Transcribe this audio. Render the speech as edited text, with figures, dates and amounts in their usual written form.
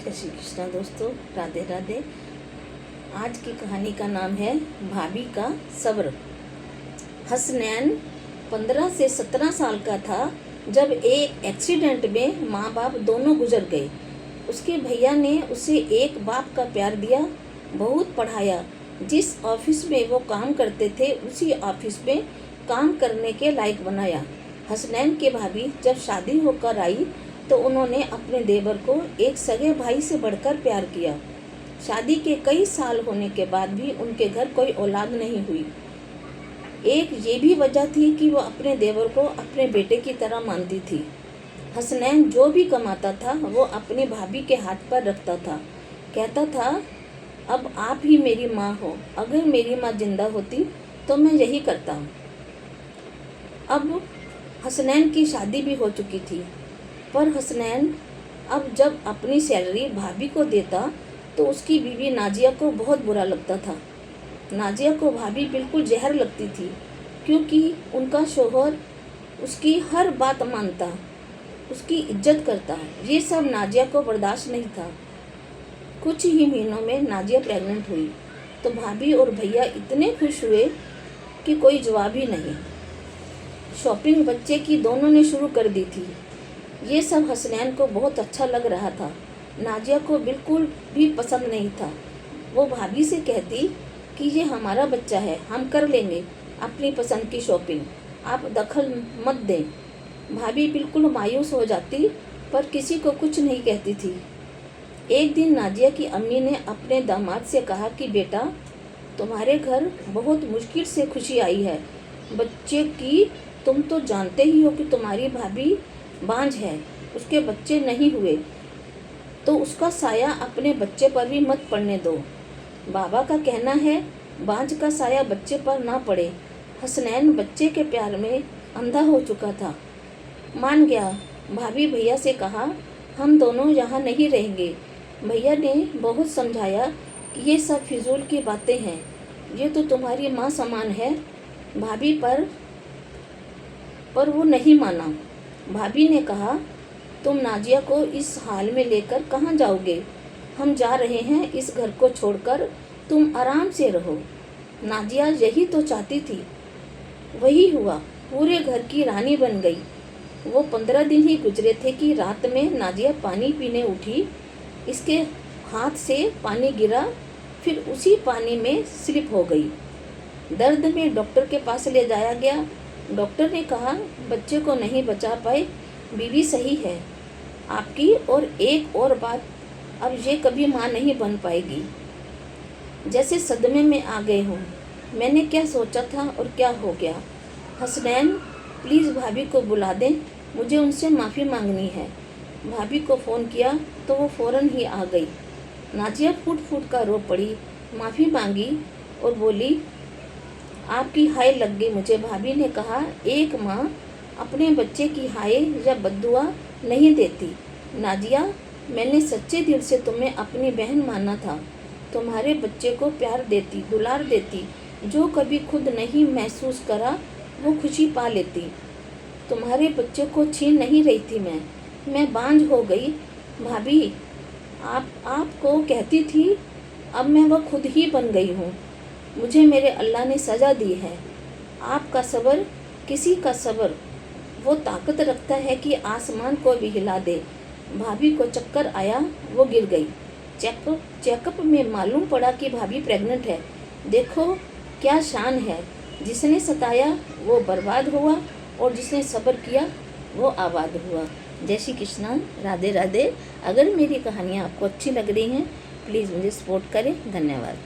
जय श्री कृष्णा दोस्तों, राधे राधे। आज की कहानी का नाम है भाभी का सब्र। हसनैन 15 से 17 साल का था जब एक एक्सीडेंट में माँ बाप दोनों गुजर गए। उसके भैया ने उसे एक बाप का प्यार दिया, बहुत पढ़ाया। जिस ऑफिस में वो काम करते थे उसी ऑफिस में काम करने के लायक बनाया। हसनैन के भाभी जब शादी होकर आई तो उन्होंने अपने देवर को एक सगे भाई से बढ़कर प्यार किया। शादी के कई साल होने के बाद भी उनके घर कोई औलाद नहीं हुई। एक ये भी वजह थी कि वो अपने देवर को अपने बेटे की तरह मानती थी। हसनैन जो भी कमाता था वो अपनी भाभी के हाथ पर रखता था। कहता था, अब आप ही मेरी माँ हो, अगर मेरी माँ जिंदा होती तो मैं यही करता। अब हसनैन की शादी भी हो चुकी थी, पर हसनैन अब जब अपनी सैलरी भाभी को देता तो उसकी बीवी नाजिया को बहुत बुरा लगता था। नाजिया को भाभी बिल्कुल जहर लगती थी, क्योंकि उनका शौहर उसकी हर बात मानता, उसकी इज्जत करता। ये सब नाजिया को बर्दाश्त नहीं था। कुछ ही महीनों में नाजिया प्रेग्नेंट हुई तो भाभी और भैया इतने खुश हुए कि कोई जवाब ही नहीं। शॉपिंग बच्चे की दोनों ने शुरू कर दी थी। ये सब हसनैन को बहुत अच्छा लग रहा था। नाजिया को बिल्कुल भी पसंद नहीं था। वो भाभी से कहती कि ये हमारा बच्चा है, हम कर लेंगे अपनी पसंद की शॉपिंग, आप दखल मत दें। भाभी बिल्कुल मायूस हो जाती पर किसी को कुछ नहीं कहती थी। एक दिन नाजिया की अम्मी ने अपने दामाद से कहा कि बेटा, तुम्हारे घर बहुत मुश्किल से खुशी आई है बच्चे की। तुम तो जानते ही हो कि तुम्हारी भाभी बांझ है, उसके बच्चे नहीं हुए, तो उसका साया अपने बच्चे पर भी मत पड़ने दो। बाबा का कहना है बांझ का साया बच्चे पर ना पड़े। हसनैन बच्चे के प्यार में अंधा हो चुका था। मान गया। भाभी भैया से कहा, हम दोनों यहाँ नहीं रहेंगे। भैया ने बहुत समझाया कि ये सब फिजूल की बातें हैं, ये तो तुम्हारी माँ समान है। भाभी पर वो नहीं माना। भाभी ने कहा, तुम नाजिया को इस हाल में लेकर कहाँ जाओगे? हम जा रहे हैं इस घर को छोड़कर, तुम आराम से रहो। नाजिया यही तो चाहती थी, वही हुआ, पूरे घर की रानी बन गई। वो 15 दिन ही गुजरे थे कि रात में नाजिया पानी पीने उठी, इसके हाथ से पानी गिरा, फिर उसी पानी में स्लिप हो गई। दर्द में डॉक्टर के पास ले जाया गया। डॉक्टर ने कहा, बच्चे को नहीं बचा पाए, बीवी सही है आपकी, और एक और बात, अब ये कभी माँ नहीं बन पाएगी। जैसे सदमे में आ गए हूँ। मैंने क्या सोचा था और क्या हो गया। हसनैन प्लीज़ भाभी को बुला दें, मुझे उनसे माफ़ी मांगनी है। भाभी को फ़ोन किया तो वो फ़ौरन ही आ गई। नाजिया फूट फूट कर रो पड़ी, माफ़ी मांगी और बोली, आपकी हाय लग गई मुझे। भाभी ने कहा, एक माँ अपने बच्चे की हाय या बद्दुआ नहीं देती। नाजिया, मैंने सच्चे दिल से तुम्हें अपनी बहन माना था, तुम्हारे बच्चे को प्यार देती, दुलार देती, जो कभी खुद नहीं महसूस करा वो खुशी पा लेती। तुम्हारे बच्चे को छीन नहीं रही थी मैं बांझ हो गई। भाभी आपको कहती थी, अब मैं वो खुद ही बन गई हूँ। मुझे मेरे अल्लाह ने सज़ा दी है। आपका सब्र, किसी का सब्र वो ताकत रखता है कि आसमान को भी हिला दे। भाभी को चक्कर आया, वो गिर गई। चेकअप में मालूम पड़ा कि भाभी प्रेग्नेंट है। देखो क्या शान है। जिसने सताया वो बर्बाद हुआ और जिसने सब्र किया वो आबाद हुआ। जय श्री कृष्णा, राधे राधे। अगर मेरी कहानियाँ आपको अच्छी लग रही हैं प्लीज़ मुझे सपोर्ट करें। धन्यवाद।